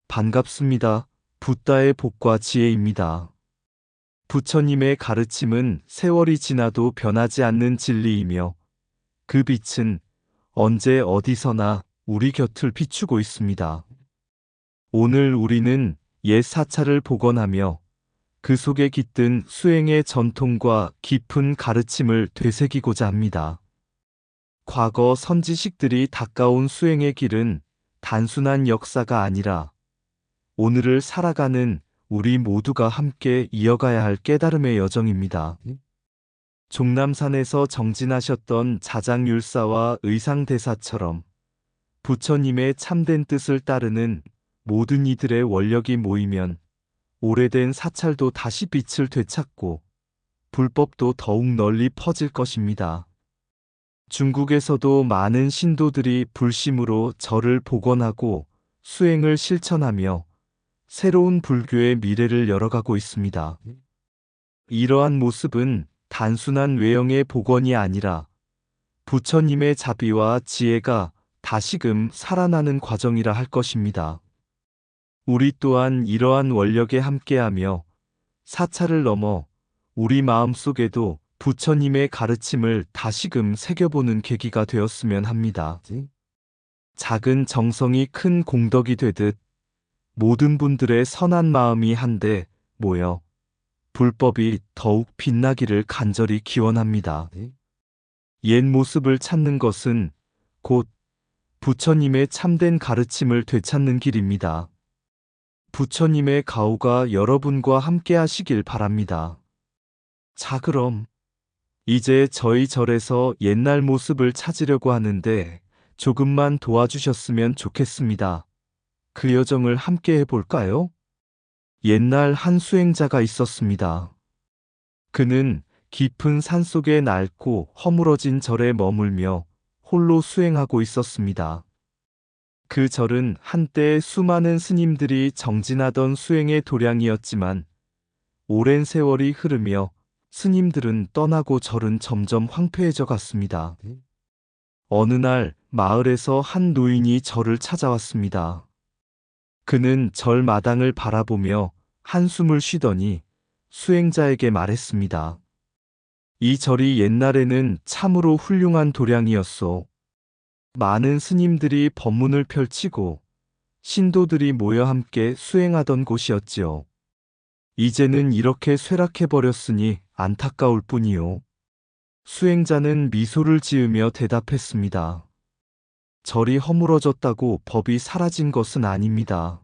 반갑습니다. 붓다의 복과 지혜입니다. 부처님의 가르침은 세월이 지나도 변하지 않는 진리이며 그 빛은 언제 어디서나 우리 곁을 비추고 있습니다. 오늘 우리는 옛 사찰을 복원하며 그 속에 깃든 수행의 전통과 깊은 가르침을 되새기고자 합니다. 과거 선지식들이 닦아온 수행의 길은 단순한 역사가 아니라 오늘을 살아가는 우리 모두가 함께 이어가야 할 깨달음의 여정입니다. 종남산에서 정진하셨던 자장율사와 의상대사처럼 부처님의 참된 뜻을 따르는 모든 이들의 원력이 모이면 오래된 사찰도 다시 빛을 되찾고 불법도 더욱 널리 퍼질 것입니다. 중국에서도 많은 신도들이 불심으로 절을 복원하고 수행을 실천하며 새로운 불교의 미래를 열어가고 있습니다. 이러한 모습은 단순한 외형의 복원이 아니라 부처님의 자비와 지혜가 다시금 살아나는 과정이라 할 것입니다. 우리 또한 이러한 원력에 함께하며 사찰을 넘어 우리 마음속에도 부처님의 가르침을 다시금 새겨보는 계기가 되었으면 합니다. 작은 정성이 큰 공덕이 되듯 모든 분들의 선한 마음이 한데 모여 불법이 더욱 빛나기를 간절히 기원합니다. 옛 모습을 찾는 것은 곧 부처님의 참된 가르침을 되찾는 길입니다. 부처님의 가호가 여러분과 함께 하시길 바랍니다. 자, 그럼 이제 저희 절에서 옛날 모습을 찾으려고 하는데 조금만 도와주셨으면 좋겠습니다. 그 여정을 함께 해볼까요? 옛날 한 수행자가 있었습니다. 그는 깊은 산속의 낡고 허물어진 절에 머물며 홀로 수행하고 있었습니다. 그 절은 한때 수많은 스님들이 정진하던 수행의 도량이었지만 오랜 세월이 흐르며 스님들은 떠나고 절은 점점 황폐해져 갔습니다. 어느 날 마을에서 한 노인이 절을 찾아왔습니다. 그는 절 마당을 바라보며 한숨을 쉬더니 수행자에게 말했습니다. 이 절이 옛날에는 참으로 훌륭한 도량이었소. 많은 스님들이 법문을 펼치고 신도들이 모여 함께 수행하던 곳이었지요. 이제는 이렇게 쇠락해버렸으니 안타까울 뿐이요. 수행자는 미소를 지으며 대답했습니다. 절이 허물어졌다고 법이 사라진 것은 아닙니다.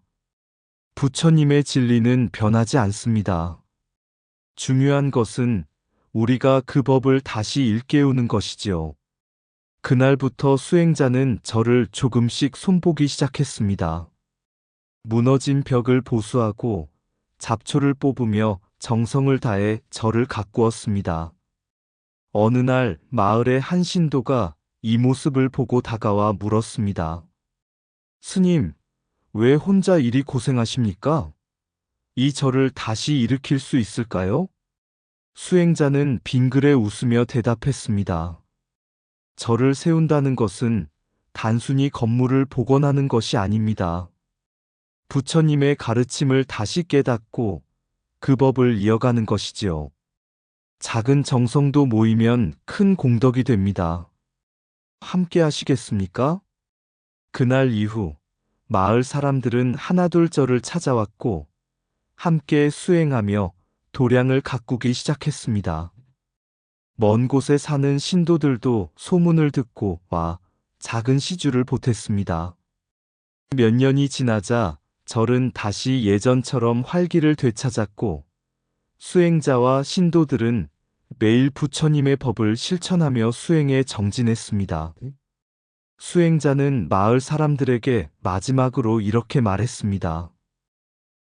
부처님의 진리는 변하지 않습니다. 중요한 것은 우리가 그 법을 다시 일깨우는 것이지요. 그날부터 수행자는 절을 조금씩 손보기 시작했습니다. 무너진 벽을 보수하고 잡초를 뽑으며 정성을 다해 절을 가꾸었습니다. 어느 날 마을의 한 신도가 이 모습을 보고 다가와 물었습니다. 스님, 왜 혼자 이리 고생하십니까? 이 절을 다시 일으킬 수 있을까요? 수행자는 빙그레 웃으며 대답했습니다. 절을 세운다는 것은 단순히 건물을 복원하는 것이 아닙니다. 부처님의 가르침을 다시 깨닫고 그 법을 이어가는 것이지요. 작은 정성도 모이면 큰 공덕이 됩니다. 함께 하시겠습니까? 그날 이후 마을 사람들은 하나둘 절을 찾아왔고 함께 수행하며 도량을 가꾸기 시작했습니다. 먼 곳에 사는 신도들도 소문을 듣고 와 작은 시주를 보탰습니다. 몇 년이 지나자 절은 다시 예전처럼 활기를 되찾았고 수행자와 신도들은 매일 부처님의 법을 실천하며 수행에 정진했습니다. 수행자는 마을 사람들에게 마지막으로 이렇게 말했습니다.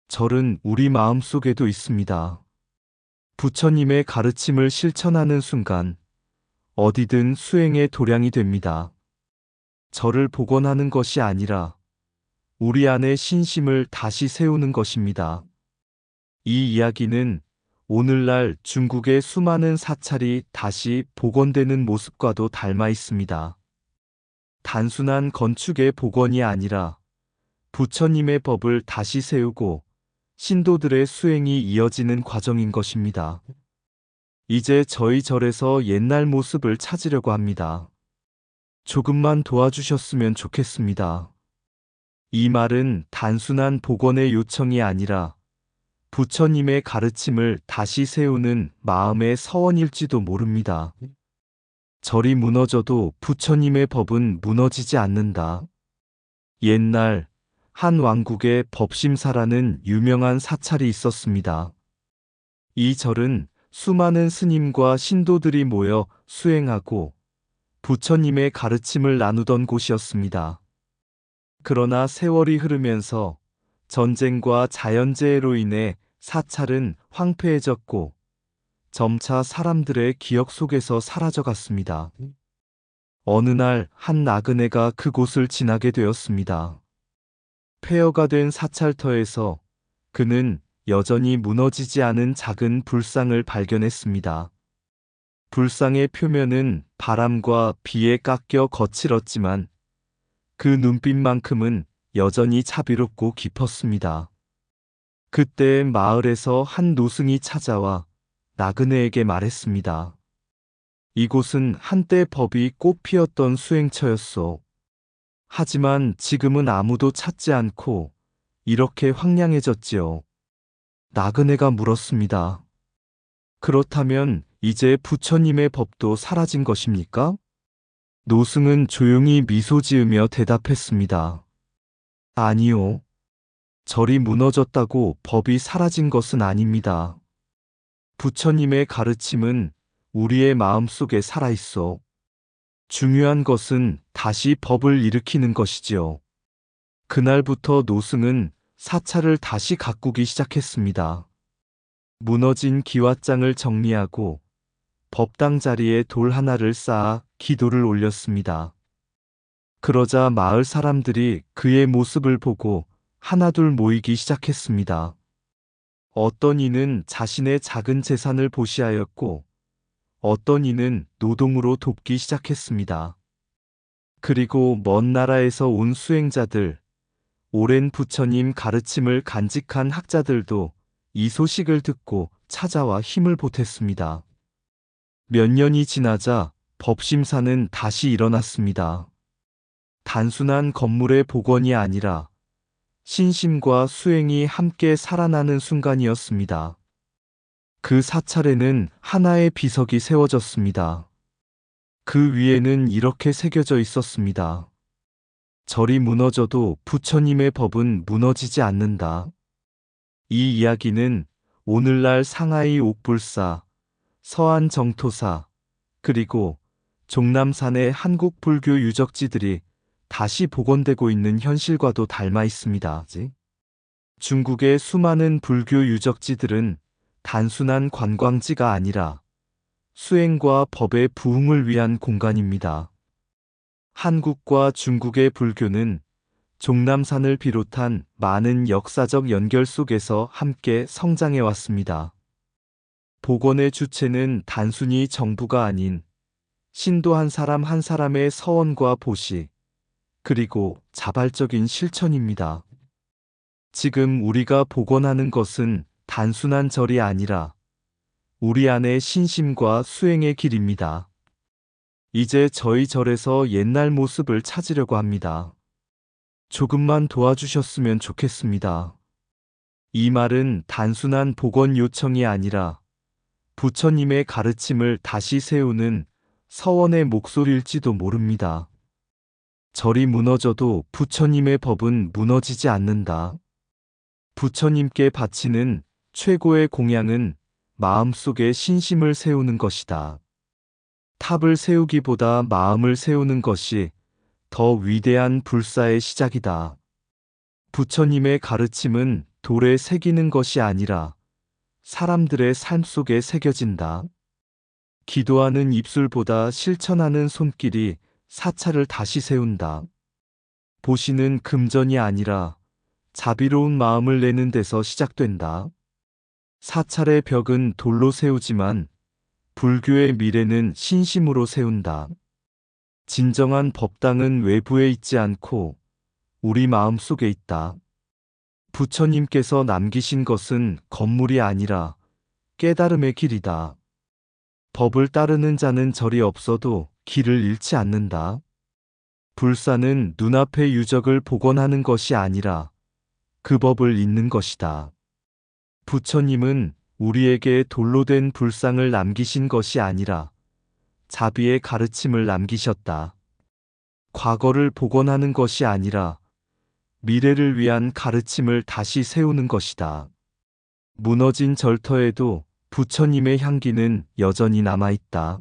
절은 우리 마음속에도 있습니다. 부처님의 가르침을 실천하는 순간 어디든 수행의 도량이 됩니다. 절을 복원하는 것이 아니라 우리 안의 신심을 다시 세우는 것입니다. 이 이야기는 오늘날 중국의 수많은 사찰이 다시 복원되는 모습과도 닮아 있습니다. 단순한 건축의 복원이 아니라 부처님의 법을 다시 세우고 신도들의 수행이 이어지는 과정인 것입니다. 이제 저희 절에서 옛날 모습을 찾으려고 합니다. 조금만 도와주셨으면 좋겠습니다. 이 말은 단순한 복원의 요청이 아니라 부처님의 가르침을 다시 세우는 마음의 서원일지도 모릅니다. 절이 무너져도 부처님의 법은 무너지지 않는다. 옛날 한 왕국에 법심사라는 유명한 사찰이 있었습니다. 이 절은 수많은 스님과 신도들이 모여 수행하고 부처님의 가르침을 나누던 곳이었습니다. 그러나 세월이 흐르면서 전쟁과 자연재해로 인해 사찰은 황폐해졌고 점차 사람들의 기억 속에서 사라져갔습니다. 어느 날 한 나그네가 그곳을 지나게 되었습니다. 폐허가 된 사찰터에서 그는 여전히 무너지지 않은 작은 불상을 발견했습니다. 불상의 표면은 바람과 비에 깎여 거칠었지만 그 눈빛만큼은 여전히 자비롭고 깊었습니다. 그때 마을에서 한 노승이 찾아와 나그네에게 말했습니다. 이곳은 한때 법이 꽃 피었던 수행처였소. 하지만 지금은 아무도 찾지 않고 이렇게 황량해졌지요. 나그네가 물었습니다. 그렇다면 이제 부처님의 법도 사라진 것입니까? 노승은 조용히 미소 지으며 대답했습니다. 아니요. 절이 무너졌다고 법이 사라진 것은 아닙니다. 부처님의 가르침은 우리의 마음속에 살아있어. 중요한 것은 다시 법을 일으키는 것이지요. 그날부터 노승은 사찰을 다시 가꾸기 시작했습니다. 무너진 기와장을 정리하고 법당 자리에 돌 하나를 쌓아 기도를 올렸습니다. 그러자 마을 사람들이 그의 모습을 보고 하나둘 모이기 시작했습니다. 어떤 이는 자신의 작은 재산을 보시하였고 어떤 이는 노동으로 돕기 시작했습니다. 그리고 먼 나라에서 온 수행자들, 오랜 부처님 가르침을 간직한 학자들도 이 소식을 듣고 찾아와 힘을 보탰습니다. 몇 년이 지나자 법심사는 다시 일어났습니다. 단순한 건물의 복원이 아니라 신심과 수행이 함께 살아나는 순간이었습니다. 그 사찰에는 하나의 비석이 세워졌습니다. 그 위에는 이렇게 새겨져 있었습니다. 절이 무너져도 부처님의 법은 무너지지 않는다. 이 이야기는 오늘날 상하이 옥불사, 서안 정토사, 그리고 종남산의 한국 불교 유적지들이 다시 복원되고 있는 현실과도 닮아 있습니다. 중국의 수많은 불교 유적지들은 단순한 관광지가 아니라 수행과 법의 부흥을 위한 공간입니다. 한국과 중국의 불교는 종남산을 비롯한 많은 역사적 연결 속에서 함께 성장해 왔습니다. 복원의 주체는 단순히 정부가 아닌 신도 한 사람 한 사람의 서원과 보시, 그리고 자발적인 실천입니다. 지금 우리가 복원하는 것은 단순한 절이 아니라 우리 안의 신심과 수행의 길입니다. 이제 저희 절에서 옛날 모습을 찾으려고 합니다. 조금만 도와주셨으면 좋겠습니다. 이 말은 단순한 복원 요청이 아니라 부처님의 가르침을 다시 세우는 서원의 목소리일지도 모릅니다. 절이 무너져도 부처님의 법은 무너지지 않는다. 부처님께 바치는 최고의 공양은 마음속에 신심을 세우는 것이다. 탑을 세우기보다 마음을 세우는 것이 더 위대한 불사의 시작이다. 부처님의 가르침은 돌에 새기는 것이 아니라 사람들의 삶 속에 새겨진다. 기도하는 입술보다 실천하는 손길이 사찰을 다시 세운다. 보시는 금전이 아니라 자비로운 마음을 내는 데서 시작된다. 사찰의 벽은 돌로 세우지만 불교의 미래는 신심으로 세운다. 진정한 법당은 외부에 있지 않고 우리 마음 속에 있다. 부처님께서 남기신 것은 건물이 아니라 깨달음의 길이다. 법을 따르는 자는 절이 없어도 길을 잃지 않는다. 불사는 눈앞의 유적을 복원하는 것이 아니라 그 법을 잇는 것이다. 부처님은 우리에게 돌로 된 불상을 남기신 것이 아니라 자비의 가르침을 남기셨다. 과거를 복원하는 것이 아니라 미래를 위한 가르침을 다시 세우는 것이다. 무너진 절터에도 부처님의 향기는 여전히 남아있다.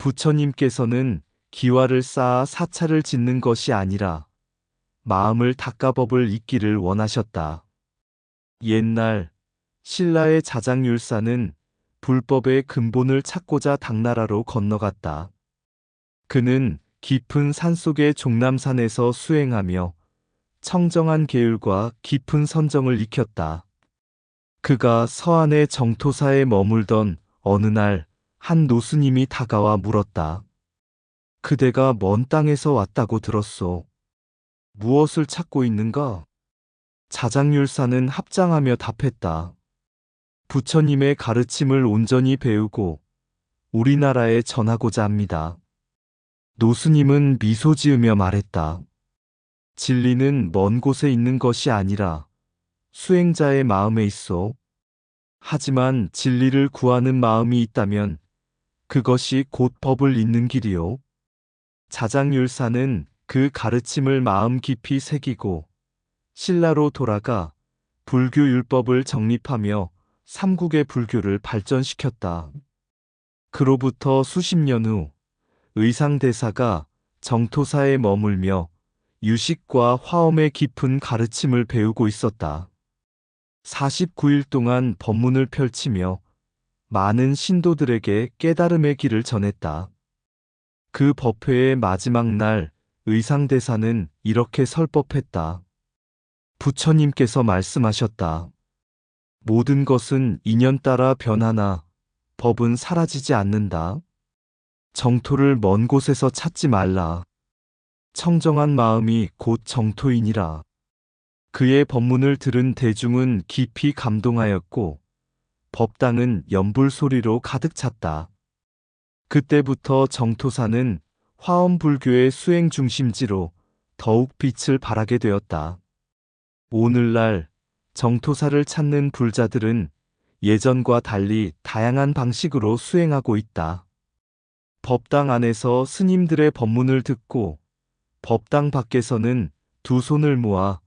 부처님께서는 기와를 쌓아 사찰을 짓는 것이 아니라 마음을 닦아 법을 잇기를 원하셨다. 옛날 신라의 자장율사는 불법의 근본을 찾고자 당나라로 건너갔다. 그는 깊은 산속의 종남산에서 수행하며 청정한 계율과 깊은 선정을 익혔다. 그가 서안의 정토사에 머물던 어느 날 한 노스님이 다가와 물었다. 그대가 먼 땅에서 왔다고 들었소. 무엇을 찾고 있는가? 자장율사는 합장하며 답했다. 부처님의 가르침을 온전히 배우고 우리나라에 전하고자 합니다. 노스님은 미소 지으며 말했다. 진리는 먼 곳에 있는 것이 아니라 수행자의 마음에 있어. 하지만 진리를 구하는 마음이 있다면 그것이 곧 법을 잇는 길이요. 자장율사는 그 가르침을 마음 깊이 새기고 신라로 돌아가 불교 율법을 정립하며 삼국의 불교를 발전시켰다. 그로부터 수십 년 후 의상대사가 정토사에 머물며 유식과 화엄의 깊은 가르침을 배우고 있었다. 49일 동안 법문을 펼치며 많은 신도들에게 깨달음의 길을 전했다. 그 법회의 마지막 날 의상대사는 이렇게 설법했다. 부처님께서 말씀하셨다. 모든 것은 인연 따라 변하나 법은 사라지지 않는다. 정토를 먼 곳에서 찾지 말라. 청정한 마음이 곧 정토이니라. 그의 법문을 들은 대중은 깊이 감동하였고 법당은 연불 소리로 가득 찼다. 그때부터 정토사는 화엄불교의 수행 중심지로 더욱 빛을 발하게 되었다. 오늘날 정토사를 찾는 불자들은 예전과 달리 다양한 방식으로 수행하고 있다. 법당 안에서 스님들의 법문을 듣고 법당 밖에서는 두 손을 모아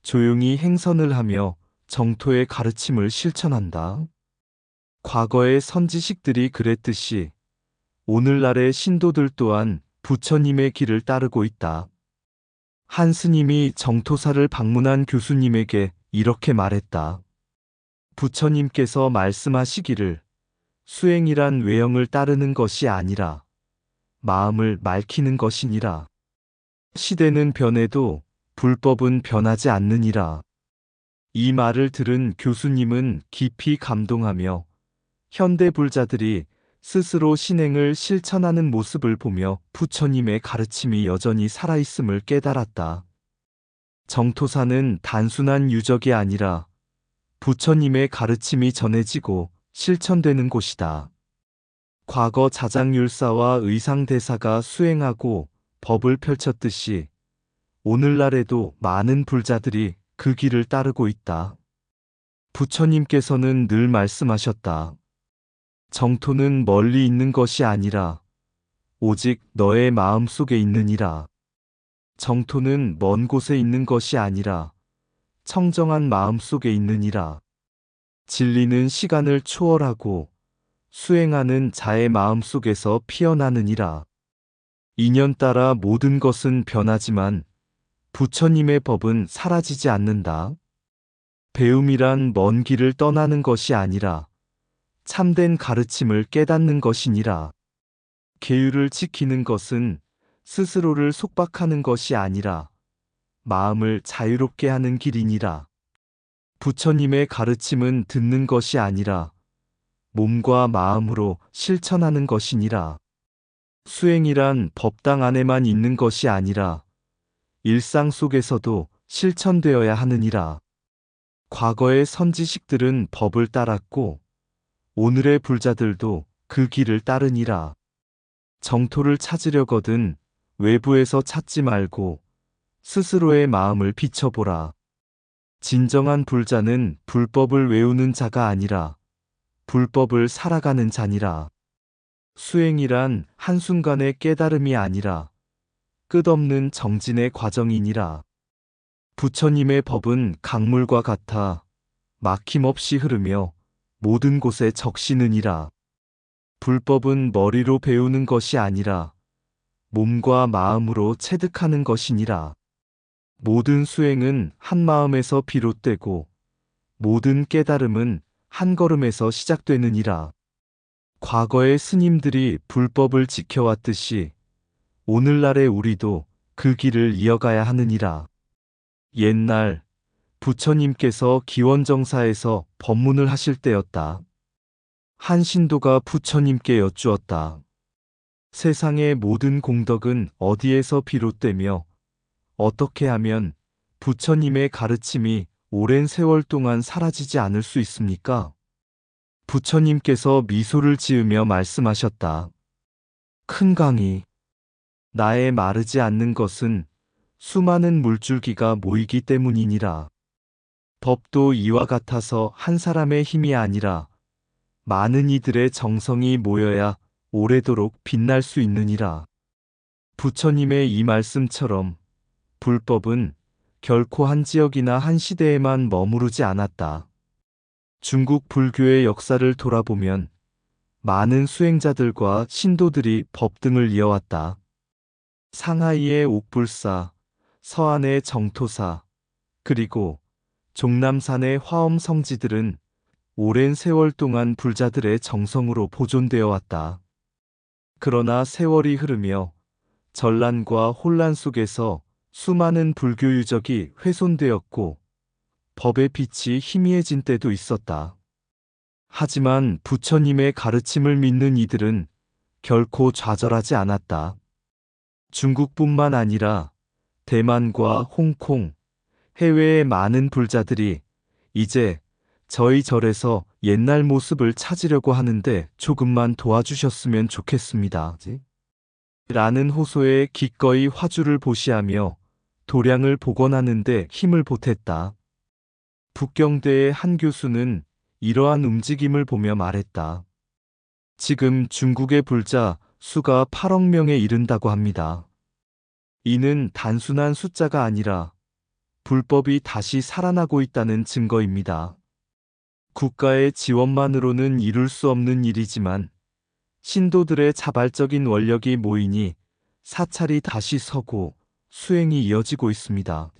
조용히 행선을 하며 정토의 가르침을 실천한다. 과거의 선지식들이 그랬듯이 오늘날의 신도들 또한 부처님의 길을 따르고 있다. 한 스님이 정토사를 방문한 교수님에게 이렇게 말했다. 부처님께서 말씀하시기를 수행이란 외형을 따르는 것이 아니라 마음을 맑히는 것이니라. 시대는 변해도 불법은 변하지 않느니라. 이 말을 들은 교수님은 깊이 감동하며 현대 불자들이 스스로 신행을 실천하는 모습을 보며 부처님의 가르침이 여전히 살아있음을 깨달았다. 정토사는 단순한 유적이 아니라 부처님의 가르침이 전해지고 실천되는 곳이다. 과거 자장율사와 의상대사가 수행하고 법을 펼쳤듯이 오늘날에도 많은 불자들이 그 길을 따르고 있다. 부처님께서는 늘 말씀하셨다. 정토는 멀리 있는 것이 아니라 오직 너의 마음 속에 있느니라. 정토는 먼 곳에 있는 것이 아니라 청정한 마음 속에 있느니라. 진리는 시간을 초월하고 수행하는 자의 마음 속에서 피어나느니라. 인연 따라 모든 것은 변하지만 부처님의 법은 사라지지 않는다. 배움이란 먼 길을 떠나는 것이 아니라 참된 가르침을 깨닫는 것이니라. 계율을 지키는 것은 스스로를 속박하는 것이 아니라 마음을 자유롭게 하는 길이니라. 부처님의 가르침은 듣는 것이 아니라 몸과 마음으로 실천하는 것이니라. 수행이란 법당 안에만 있는 것이 아니라 일상 속에서도 실천되어야 하느니라. 과거의 선지식들은 법을 따랐고 오늘의 불자들도 그 길을 따르니라. 정토를 찾으려거든 외부에서 찾지 말고 스스로의 마음을 비춰보라. 진정한 불자는 불법을 외우는 자가 아니라 불법을 살아가는 자니라. 수행이란 한순간의 깨달음이 아니라 끝없는 정진의 과정이니라. 부처님의 법은 강물과 같아 막힘없이 흐르며 모든 곳에 적시느니라. 불법은 머리로 배우는 것이 아니라 몸과 마음으로 체득하는 것이니라. 모든 수행은 한 마음에서 비롯되고 모든 깨달음은 한 걸음에서 시작되느니라. 과거의 스님들이 불법을 지켜왔듯이 오늘날의 우리도 그 길을 이어가야 하느니라. 옛날 부처님께서 기원정사에서 법문을 하실 때였다. 한 신도가 부처님께 여쭈었다. 세상의 모든 공덕은 어디에서 비롯되며 어떻게 하면 부처님의 가르침이 오랜 세월 동안 사라지지 않을 수 있습니까? 부처님께서 미소를 지으며 말씀하셨다. 큰 강이 나의 마르지 않는 것은 수많은 물줄기가 모이기 때문이니라. 법도 이와 같아서 한 사람의 힘이 아니라 많은 이들의 정성이 모여야 오래도록 빛날 수 있느니라. 부처님의 이 말씀처럼 불법은 결코 한 지역이나 한 시대에만 머무르지 않았다. 중국 불교의 역사를 돌아보면 많은 수행자들과 신도들이 법 등을 이어왔다. 상하이의 옥불사, 서안의 정토사, 그리고 종남산의 화엄성지들은 오랜 세월 동안 불자들의 정성으로 보존되어 왔다. 그러나 세월이 흐르며 전란과 혼란 속에서 수많은 불교 유적이 훼손되었고 법의 빛이 희미해진 때도 있었다. 하지만 부처님의 가르침을 믿는 이들은 결코 좌절하지 않았다. 중국뿐만 아니라 대만과 홍콩, 해외의 많은 불자들이 이제 저희 절에서 옛날 모습을 찾으려고 하는데 조금만 도와주셨으면 좋겠습니다. 라는 호소에 기꺼이 화주를 보시하며 도량을 복원하는데 힘을 보탰다. 북경대의 한 교수는 이러한 움직임을 보며 말했다. 지금 중국의 불자 수가 8억 명에 이른다고 합니다. 이는 단순한 숫자가 아니라 불법이 다시 살아나고 있다는 증거입니다. 국가의 지원만으로는 이룰 수 없는 일이지만 신도들의 자발적인 원력이 모이니 사찰이 다시 서고 수행이 이어지고 있습니다.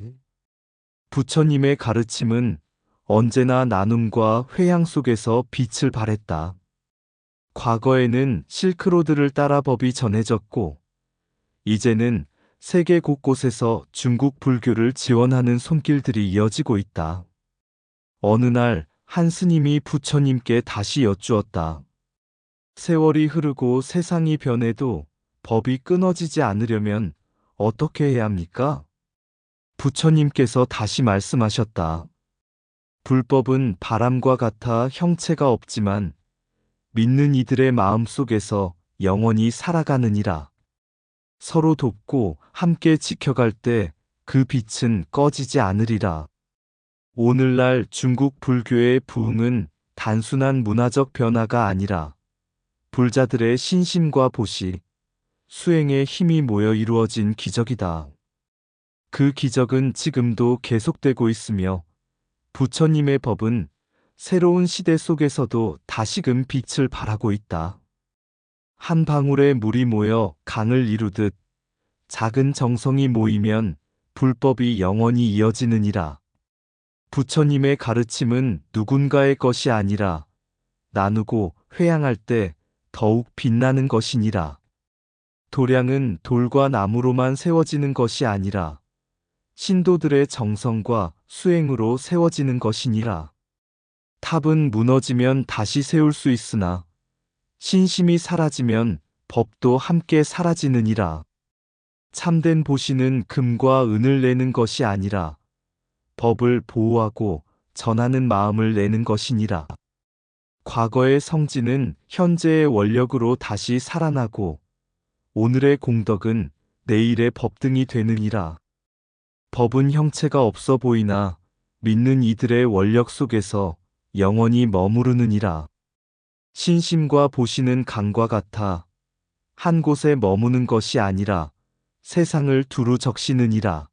부처님의 가르침은 언제나 나눔과 회향 속에서 빛을 발했다. 과거에는 실크로드를 따라 법이 전해졌고 이제는 세계 곳곳에서 중국 불교를 지원하는 손길들이 이어지고 있다. 어느 날 한 스님이 부처님께 다시 여쭈었다. 세월이 흐르고 세상이 변해도 법이 끊어지지 않으려면 어떻게 해야 합니까? 부처님께서 다시 말씀하셨다. 불법은 바람과 같아 형체가 없지만 믿는 이들의 마음 속에서 영원히 살아가느니라. 서로 돕고 함께 지켜갈 때 그 빛은 꺼지지 않으리라. 오늘날 중국 불교의 부흥은 단순한 문화적 변화가 아니라 불자들의 신심과 보시, 수행의 힘이 모여 이루어진 기적이다. 그 기적은 지금도 계속되고 있으며 부처님의 법은 새로운 시대 속에서도 다시금 빛을 발하고 있다. 한 방울의 물이 모여 강을 이루듯 작은 정성이 모이면 불법이 영원히 이어지느니라. 부처님의 가르침은 누군가의 것이 아니라 나누고 회향할 때 더욱 빛나는 것이니라. 도량은 돌과 나무로만 세워지는 것이 아니라 신도들의 정성과 수행으로 세워지는 것이니라. 탑은 무너지면 다시 세울 수 있으나 신심이 사라지면 법도 함께 사라지느니라. 참된 보시는 금과 은을 내는 것이 아니라 법을 보호하고 전하는 마음을 내는 것이니라. 과거의 성지는 현재의 원력으로 다시 살아나고 오늘의 공덕은 내일의 법등이 되느니라. 법은 형체가 없어 보이나 믿는 이들의 원력 속에서 영원히 머무르느니라. 신심과 보시는 강과 같아 한 곳에 머무는 것이 아니라 세상을 두루 적시느니라.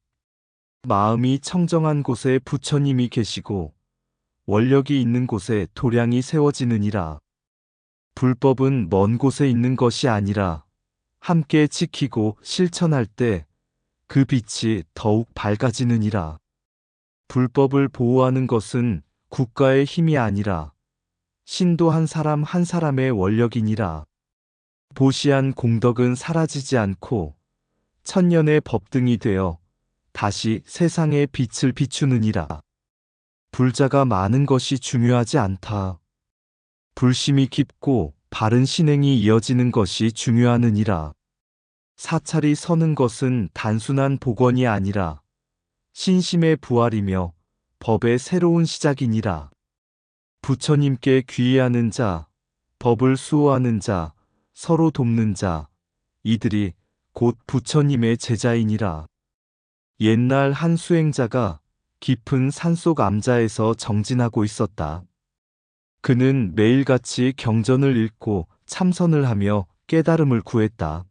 마음이 청정한 곳에 부처님이 계시고 원력이 있는 곳에 도량이 세워지느니라. 불법은 먼 곳에 있는 것이 아니라 함께 지키고 실천할 때 그 빛이 더욱 밝아지느니라. 불법을 보호하는 것은 국가의 힘이 아니라 신도 한 사람 한 사람의 원력이니라. 보시한 공덕은 사라지지 않고 천년의 법등이 되어 다시 세상의 빛을 비추느니라. 불자가 많은 것이 중요하지 않다. 불심이 깊고 바른 신행이 이어지는 것이 중요하느니라. 사찰이 서는 것은 단순한 복원이 아니라 신심의 부활이며 법의 새로운 시작이니라. 부처님께 귀의하는 자, 법을 수호하는 자, 서로 돕는 자, 이들이 곧 부처님의 제자이니라. 옛날 한 수행자가 깊은 산속 암자에서 정진하고 있었다. 그는 매일같이 경전을 읽고 참선을 하며 깨달음을 구했다.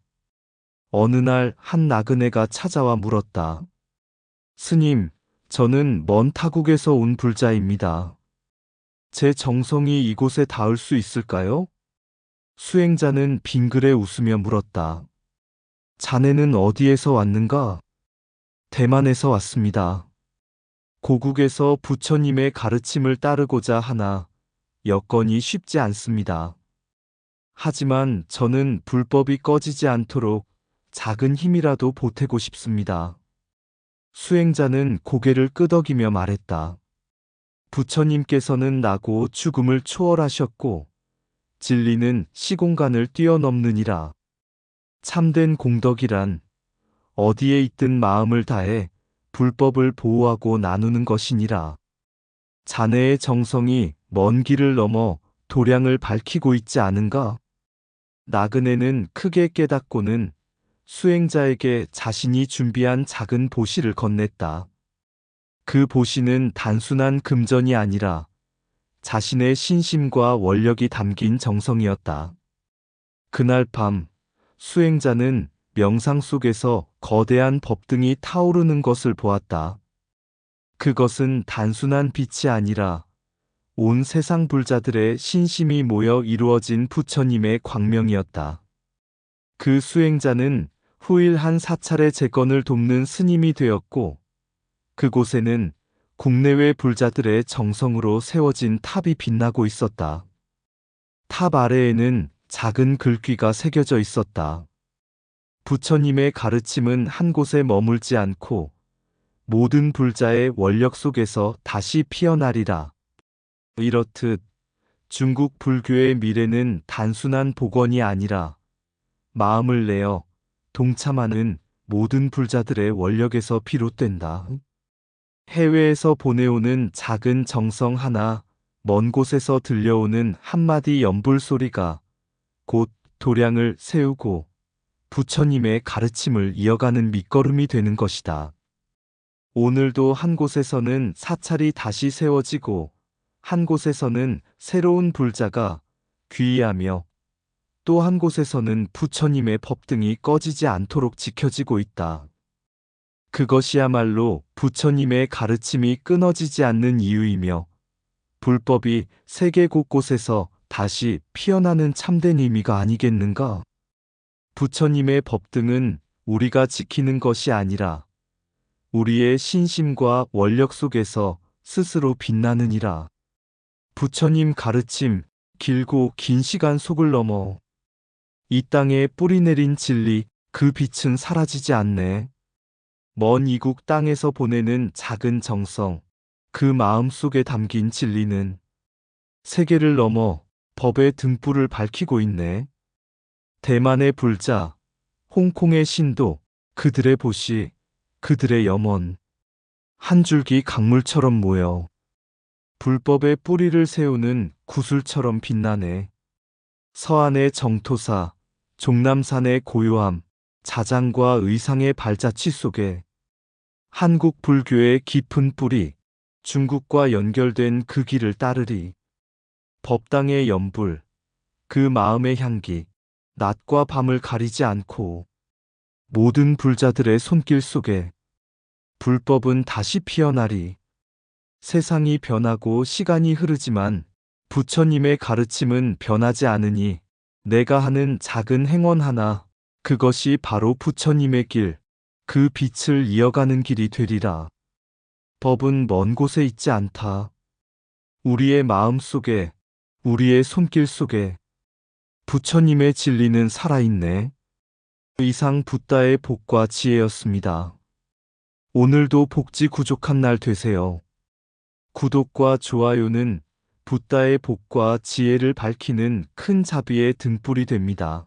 어느 날 한 나그네가 찾아와 물었다. 스님, 저는 먼 타국에서 온 불자입니다. 제 정성이 이곳에 닿을 수 있을까요? 수행자는 빙그레 웃으며 물었다. 자네는 어디에서 왔는가? 대만에서 왔습니다. 고국에서 부처님의 가르침을 따르고자 하나 여건이 쉽지 않습니다. 하지만 저는 불법이 꺼지지 않도록 작은 힘이라도 보태고 싶습니다. 수행자는 고개를 끄덕이며 말했다. 부처님께서는 나고 죽음을 초월하셨고 진리는 시공간을 뛰어넘느니라. 참된 공덕이란 어디에 있든 마음을 다해 불법을 보호하고 나누는 것이니라. 자네의 정성이 먼 길을 넘어 도량을 밝히고 있지 않은가? 나그네는 크게 깨닫고는 수행자에게 자신이 준비한 작은 보시를 건넸다. 그 보시는 단순한 금전이 아니라 자신의 신심과 원력이 담긴 정성이었다. 그날 밤 수행자는 명상 속에서 거대한 법등이 타오르는 것을 보았다. 그것은 단순한 빛이 아니라 온 세상 불자들의 신심이 모여 이루어진 부처님의 광명이었다. 그 수행자는 후일 한 사찰의 재건을 돕는 스님이 되었고 그곳에는 국내외 불자들의 정성으로 세워진 탑이 빛나고 있었다. 탑 아래에는 작은 글귀가 새겨져 있었다. 부처님의 가르침은 한 곳에 머물지 않고 모든 불자의 원력 속에서 다시 피어나리라. 이렇듯 중국 불교의 미래는 단순한 복원이 아니라 마음을 내어 동참하는 모든 불자들의 원력에서 비롯된다. 해외에서 보내오는 작은 정성 하나, 먼 곳에서 들려오는 한마디 연불 소리가 곧 도량을 세우고 부처님의 가르침을 이어가는 밑거름이 되는 것이다. 오늘도 한 곳에서는 사찰이 다시 세워지고 한 곳에서는 새로운 불자가 귀의하며 또 한 곳에서는 부처님의 법등이 꺼지지 않도록 지켜지고 있다. 그것이야말로 부처님의 가르침이 끊어지지 않는 이유이며 불법이 세계 곳곳에서 다시 피어나는 참된 의미가 아니겠는가? 부처님의 법등은 우리가 지키는 것이 아니라 우리의 신심과 원력 속에서 스스로 빛나느니라. 부처님 가르침, 길고 긴 시간 속을 넘어 이 땅에 뿌리내린 진리, 그 빛은 사라지지 않네. 먼 이국 땅에서 보내는 작은 정성, 그 마음 속에 담긴 진리는 세계를 넘어 법의 등불을 밝히고 있네. 대만의 불자, 홍콩의 신도, 그들의 보시, 그들의 염원, 한 줄기 강물처럼 모여 불법의 뿌리를 세우는 구슬처럼 빛나네. 서안의 정토사, 종남산의 고요함, 자장과 의상의 발자취 속에 한국 불교의 깊은 뿌리, 중국과 연결된 그 길을 따르리. 법당의 연불, 그 마음의 향기, 낮과 밤을 가리지 않고 모든 불자들의 손길 속에 불법은 다시 피어나리. 세상이 변하고 시간이 흐르지만 부처님의 가르침은 변하지 않으니 내가 하는 작은 행원 하나, 그것이 바로 부처님의 길, 그 빛을 이어가는 길이 되리라. 법은 먼 곳에 있지 않다. 우리의 마음 속에, 우리의 손길 속에 부처님의 진리는 살아있네. 이상 붓다의 복과 지혜였습니다. 오늘도 복지 구족한 날 되세요. 구독과 좋아요는 붓다의 복과 지혜를 밝히는 큰 자비의 등불이 됩니다.